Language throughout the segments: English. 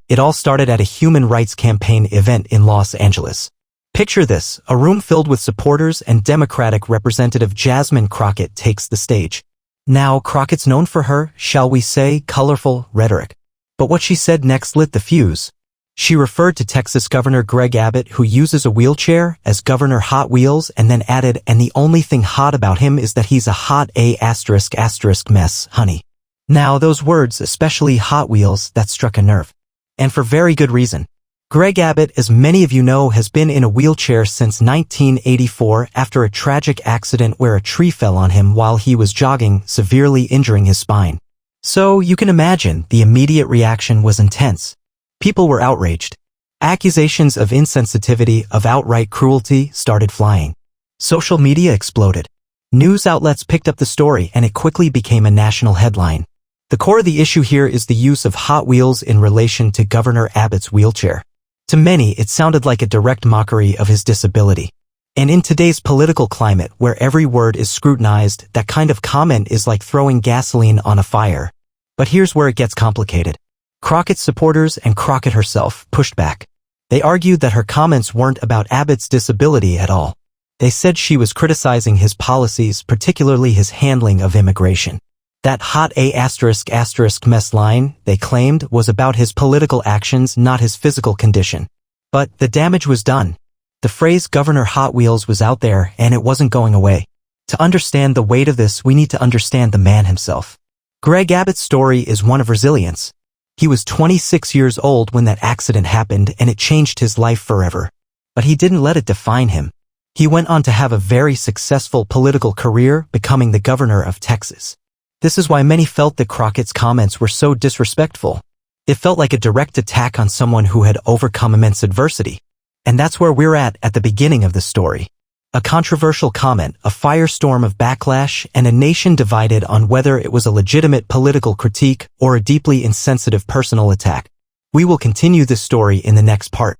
It all started at a human rights campaign event in Los Angeles. Picture this, a room filled with supporters and Democratic Representative Jasmine Crockett takes the stage. Now, Crockett's known for her, shall we say, colorful rhetoric. But what she said next lit the fuse. She referred to Texas Governor Greg Abbott, who uses a wheelchair, as Governor Hot Wheels, and then added, and the only thing hot about him is that he's a hot mess, honey. Now, those words, especially Hot Wheels, that struck a nerve. And for very good reason. Greg Abbott, as many of you know, has been in a wheelchair since 1984 after a tragic accident where a tree fell on him while he was jogging, severely injuring his spine. So, you can imagine, the immediate reaction was intense. People were outraged. Accusations of insensitivity, of outright cruelty, started flying. Social media exploded. News outlets picked up the story and it quickly became a national headline. The core of the issue here is the use of Hot Wheels in relation to Governor Abbott's wheelchair. To many, it sounded like a direct mockery of his disability. And in today's political climate, where every word is scrutinized, that kind of comment is like throwing gasoline on a fire. But here's where it gets complicated. Crockett's supporters and Crockett herself pushed back. They argued that her comments weren't about Abbott's disability at all. They said she was criticizing his policies, particularly his handling of immigration. That hot mess line, they claimed, was about his political actions, not his physical condition. But the damage was done. The phrase Governor Hot Wheels was out there, and it wasn't going away. To understand the weight of this, we need to understand the man himself. Greg Abbott's story is one of resilience. He was 26 years old when that accident happened, and it changed his life forever. But he didn't let it define him. He went on to have a very successful political career, becoming the governor of Texas. This is why many felt that Crockett's comments were so disrespectful. It felt like a direct attack on someone who had overcome immense adversity. And that's where we're at the beginning of the story. A controversial comment, a firestorm of backlash, and a nation divided on whether it was a legitimate political critique or a deeply insensitive personal attack. We will continue this story in the next part.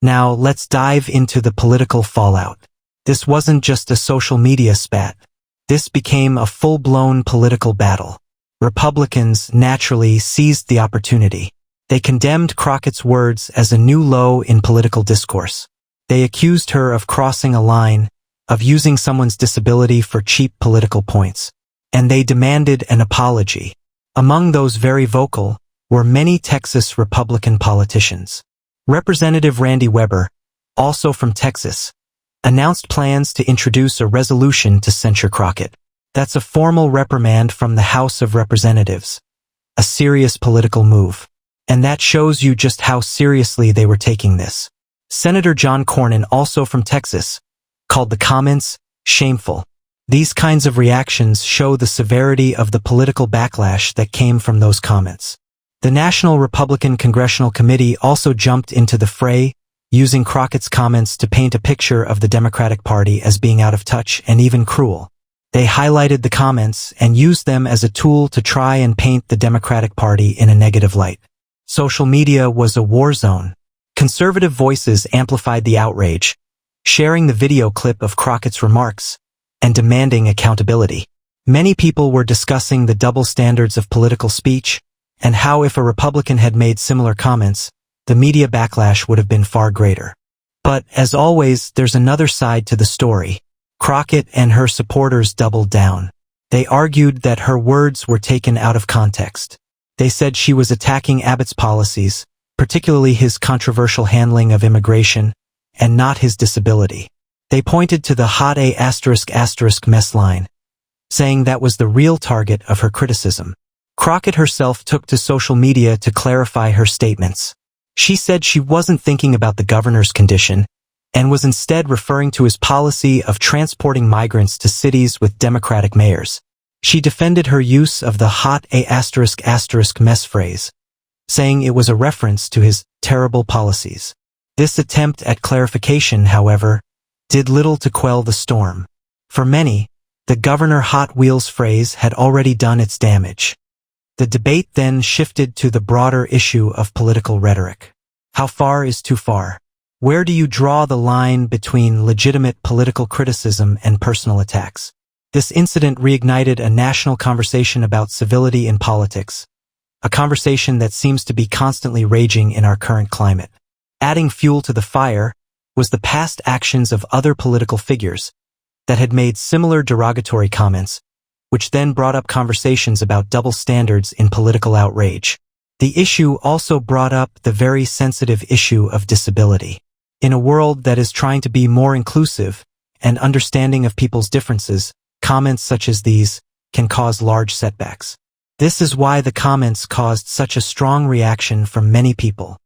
Now, let's dive into the political fallout. This wasn't just a social media spat. This became a full-blown political battle. Republicans, naturally, seized the opportunity. They condemned Crockett's words as a new low in political discourse. They accused her of crossing a line, of using someone's disability for cheap political points. And they demanded an apology. Among those very vocal were many Texas Republican politicians. Representative Randy Weber, also from Texas, announced plans to introduce a resolution to censure Crockett. That's a formal reprimand from the House of Representatives. A serious political move. And that shows you just how seriously they were taking this. Senator John Cornyn, also from Texas, called the comments shameful. These kinds of reactions show the severity of the political backlash that came from those comments. The National Republican Congressional Committee also jumped into the fray, using Crockett's comments to paint a picture of the Democratic Party as being out of touch and even cruel. They highlighted the comments and used them as a tool to try and paint the Democratic Party in a negative light. Social media was a war zone. Conservative voices amplified the outrage, sharing the video clip of Crockett's remarks and demanding accountability. Many people were discussing the double standards of political speech and how if a Republican had made similar comments, the media backlash would have been far greater. But, as always, there's another side to the story. Crockett and her supporters doubled down. They argued that her words were taken out of context. They said she was attacking Abbott's policies, particularly his controversial handling of immigration, and not his disability. They pointed to the hot mess line, saying that was the real target of her criticism. Crockett herself took to social media to clarify her statements. She said she wasn't thinking about the governor's condition, and was instead referring to his policy of transporting migrants to cities with Democratic mayors. She defended her use of the hot mess phrase, saying it was a reference to his terrible policies. This attempt at clarification, however, did little to quell the storm. For many, the Governor Hot Wheels phrase had already done its damage. The debate then shifted to the broader issue of political rhetoric. How far is too far? Where do you draw the line between legitimate political criticism and personal attacks? This incident reignited a national conversation about civility in politics. a conversation that seems to be constantly raging in our current climate. Adding fuel to the fire was the past actions of other political figures that had made similar derogatory comments, which then brought up conversations about double standards in political outrage. The issue also brought up the very sensitive issue of disability. In a world that is trying to be more inclusive and understanding of people's differences, comments such as these can cause large setbacks. This is why the comments caused such a strong reaction from many people.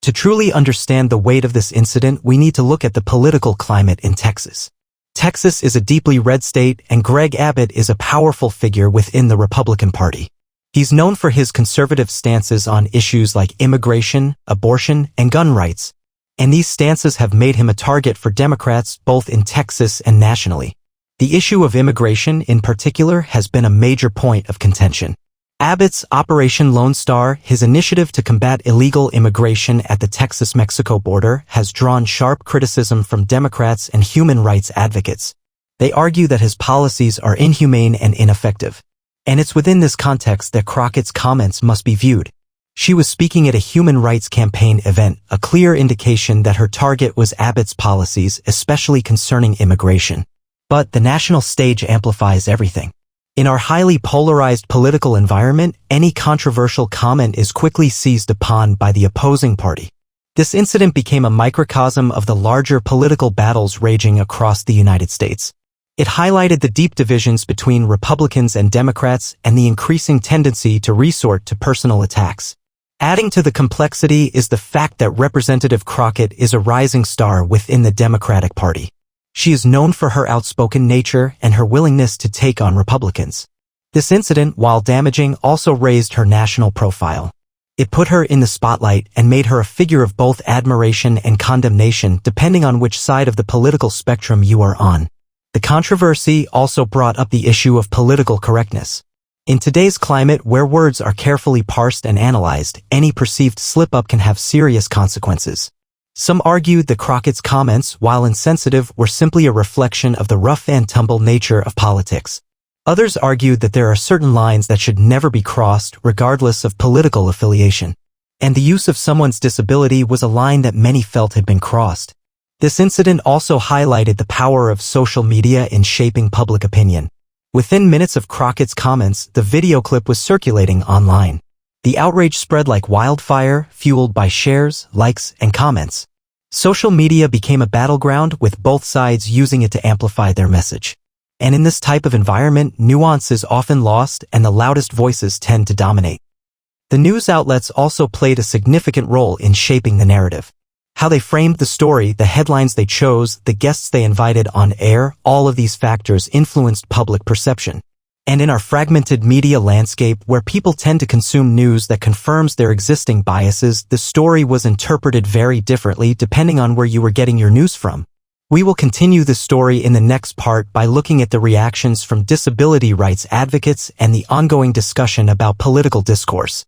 To truly understand the weight of this incident, we need to look at the political climate in Texas. Texas is a deeply red state, and Greg Abbott is a powerful figure within the Republican Party. He's known for his conservative stances on issues like immigration, abortion, and gun rights, and these stances have made him a target for Democrats both in Texas and nationally. The issue of immigration in particular has been a major point of contention. Abbott's Operation Lone Star, his initiative to combat illegal immigration at the Texas-Mexico border, has drawn sharp criticism from Democrats and human rights advocates. They argue that his policies are inhumane and ineffective. And it's within this context that Crockett's comments must be viewed. She was speaking at a human rights campaign event, a clear indication that her target was Abbott's policies, especially concerning immigration. But the national stage amplifies everything. In our highly polarized political environment, any controversial comment is quickly seized upon by the opposing party. This incident became a microcosm of the larger political battles raging across the United States. It highlighted the deep divisions between Republicans and Democrats and the increasing tendency to resort to personal attacks. Adding to the complexity is the fact that Representative Crockett is a rising star within the Democratic Party. She is known for her outspoken nature and her willingness to take on Republicans. This incident, while damaging, also raised her national profile. It put her in the spotlight and made her a figure of both admiration and condemnation depending on which side of the political spectrum you are on. The controversy also brought up the issue of political correctness. In today's climate, where words are carefully parsed and analyzed, any perceived slip-up can have serious consequences. Some argued that Crockett's comments, while insensitive, were simply a reflection of the rough-and-tumble nature of politics. Others argued that there are certain lines that should never be crossed, regardless of political affiliation. And the use of someone's disability was a line that many felt had been crossed. This incident also highlighted the power of social media in shaping public opinion. Within minutes of Crockett's comments, the video clip was circulating online. The outrage spread like wildfire, fueled by shares, likes, and comments. Social media became a battleground, with both sides using it to amplify their message. And in this type of environment, nuance is often lost and the loudest voices tend to dominate. The news outlets also played a significant role in shaping the narrative. How they framed the story, the headlines they chose, the guests they invited on air, all of these factors influenced public perception. And in our fragmented media landscape, where people tend to consume news that confirms their existing biases, the story was interpreted very differently depending on where you were getting your news from. We will continue the story in the next part by looking at the reactions from disability rights advocates and the ongoing discussion about political discourse.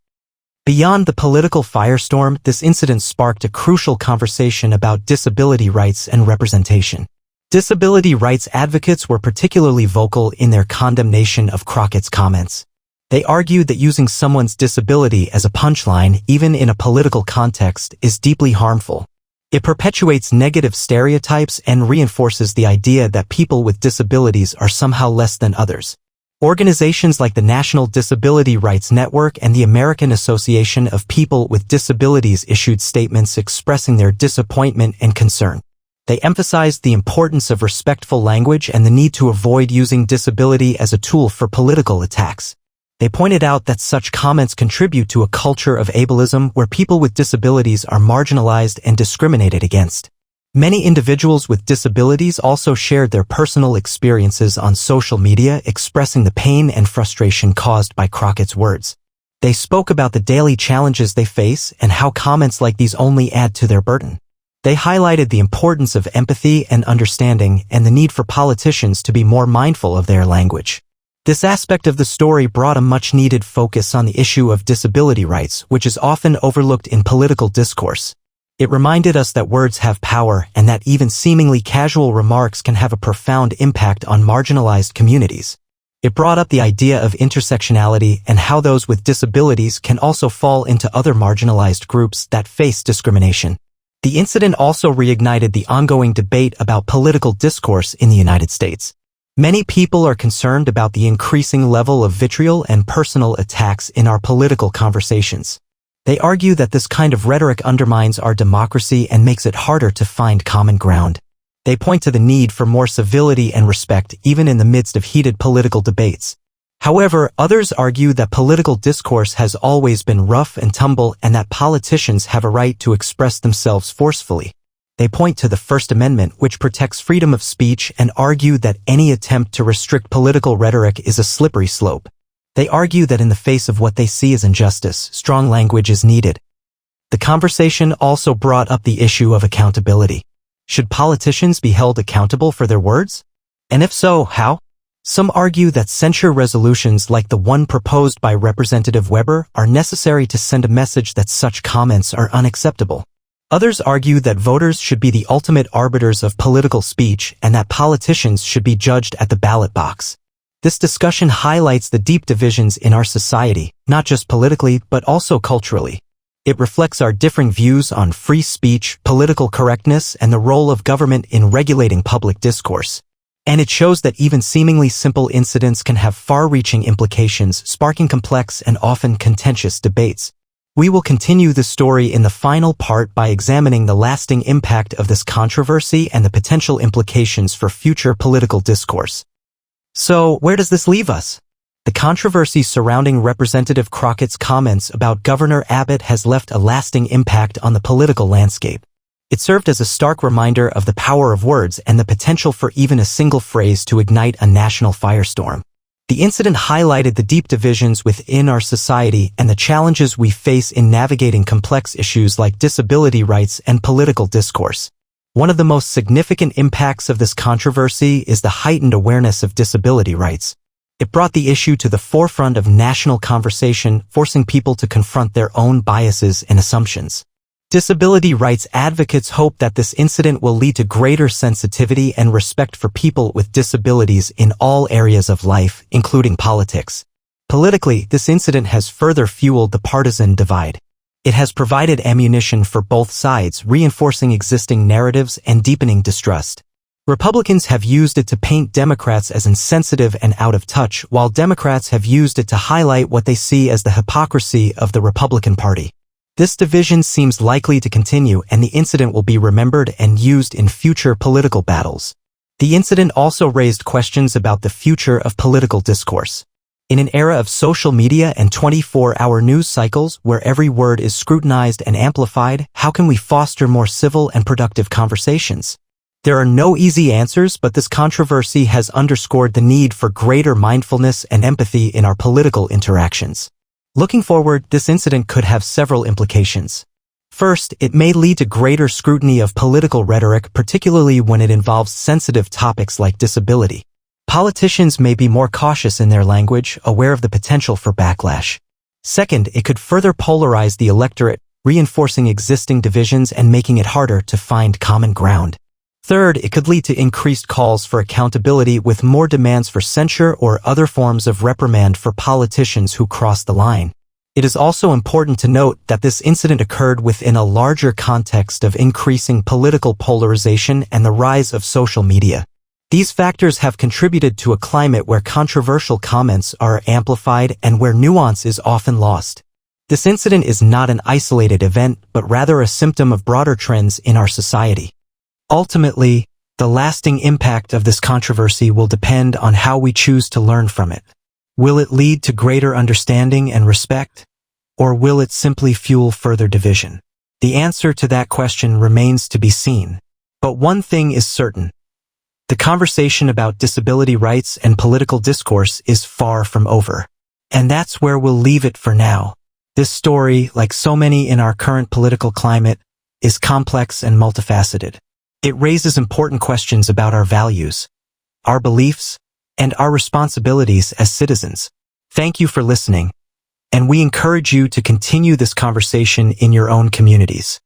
Beyond the political firestorm, this incident sparked a crucial conversation about disability rights and representation. Disability rights advocates were particularly vocal in their condemnation of Crockett's comments. They argued that using someone's disability as a punchline, even in a political context, is deeply harmful. It perpetuates negative stereotypes and reinforces the idea that people with disabilities are somehow less than others. Organizations like the National Disability Rights Network and the American Association of People with Disabilities issued statements expressing their disappointment and concern. They emphasized the importance of respectful language and the need to avoid using disability as a tool for political attacks. They pointed out that such comments contribute to a culture of ableism where people with disabilities are marginalized and discriminated against. Many individuals with disabilities also shared their personal experiences on social media, expressing the pain and frustration caused by Crockett's words. They spoke about the daily challenges they face and how comments like these only add to their burden. They highlighted the importance of empathy and understanding and the need for politicians to be more mindful of their language. This aspect of the story brought a much-needed focus on the issue of disability rights, which is often overlooked in political discourse. It reminded us that words have power and that even seemingly casual remarks can have a profound impact on marginalized communities. It brought up the idea of intersectionality and how those with disabilities can also fall into other marginalized groups that face discrimination. The incident also reignited the ongoing debate about political discourse in the United States. Many people are concerned about the increasing level of vitriol and personal attacks in our political conversations. They argue that this kind of rhetoric undermines our democracy and makes it harder to find common ground. They point to the need for more civility and respect even in the midst of heated political debates. However, others argue that political discourse has always been rough and tumble and that politicians have a right to express themselves forcefully. They point to the First Amendment, which protects freedom of speech, and argue that any attempt to restrict political rhetoric is a slippery slope. They argue that in the face of what they see as injustice, strong language is needed. The conversation also brought up the issue of accountability. Should politicians be held accountable for their words? And if so, how? Some argue that censure resolutions like the one proposed by Representative Weber are necessary to send a message that such comments are unacceptable. Others argue that voters should be the ultimate arbiters of political speech and that politicians should be judged at the ballot box. This discussion highlights the deep divisions in our society, not just politically but also culturally. It reflects our differing views on free speech, political correctness, and the role of government in regulating public discourse. And it shows that even seemingly simple incidents can have far-reaching implications, sparking complex and often contentious debates. We will continue the story in the final part by examining the lasting impact of this controversy and the potential implications for future political discourse. So, where does this leave us? The controversy surrounding Representative Crockett's comments about Governor Abbott has left a lasting impact on the political landscape. It served as a stark reminder of the power of words and the potential for even a single phrase to ignite a national firestorm. The incident highlighted the deep divisions within our society and the challenges we face in navigating complex issues like disability rights and political discourse. One of the most significant impacts of this controversy is the heightened awareness of disability rights. It brought the issue to the forefront of national conversation, forcing people to confront their own biases and assumptions. Disability rights advocates hope that this incident will lead to greater sensitivity and respect for people with disabilities in all areas of life, including politics. Politically, this incident has further fueled the partisan divide. It has provided ammunition for both sides, reinforcing existing narratives and deepening distrust. Republicans have used it to paint Democrats as insensitive and out of touch, while Democrats have used it to highlight what they see as the hypocrisy of the Republican Party. This division seems likely to continue, and the incident will be remembered and used in future political battles. The incident also raised questions about the future of political discourse. In an era of social media and 24-hour news cycles where every word is scrutinized and amplified, how can we foster more civil and productive conversations? There are no easy answers, but this controversy has underscored the need for greater mindfulness and empathy in our political interactions. Looking forward, this incident could have several implications. First, it may lead to greater scrutiny of political rhetoric, particularly when it involves sensitive topics like disability. Politicians may be more cautious in their language, aware of the potential for backlash. Second, it could further polarize the electorate, reinforcing existing divisions and making it harder to find common ground. Third, it could lead to increased calls for accountability with more demands for censure or other forms of reprimand for politicians who cross the line. It is also important to note that this incident occurred within a larger context of increasing political polarization and the rise of social media. These factors have contributed to a climate where controversial comments are amplified and where nuance is often lost. This incident is not an isolated event, but rather a symptom of broader trends in our society. Ultimately, the lasting impact of this controversy will depend on how we choose to learn from it. Will it lead to greater understanding and respect, or will it simply fuel further division? The answer to that question remains to be seen. But one thing is certain. The conversation about disability rights and political discourse is far from over. And that's where we'll leave it for now. This story, like so many in our current political climate, is complex and multifaceted. It raises important questions about our values, our beliefs, and our responsibilities as citizens. Thank you for listening, and we encourage you to continue this conversation in your own communities.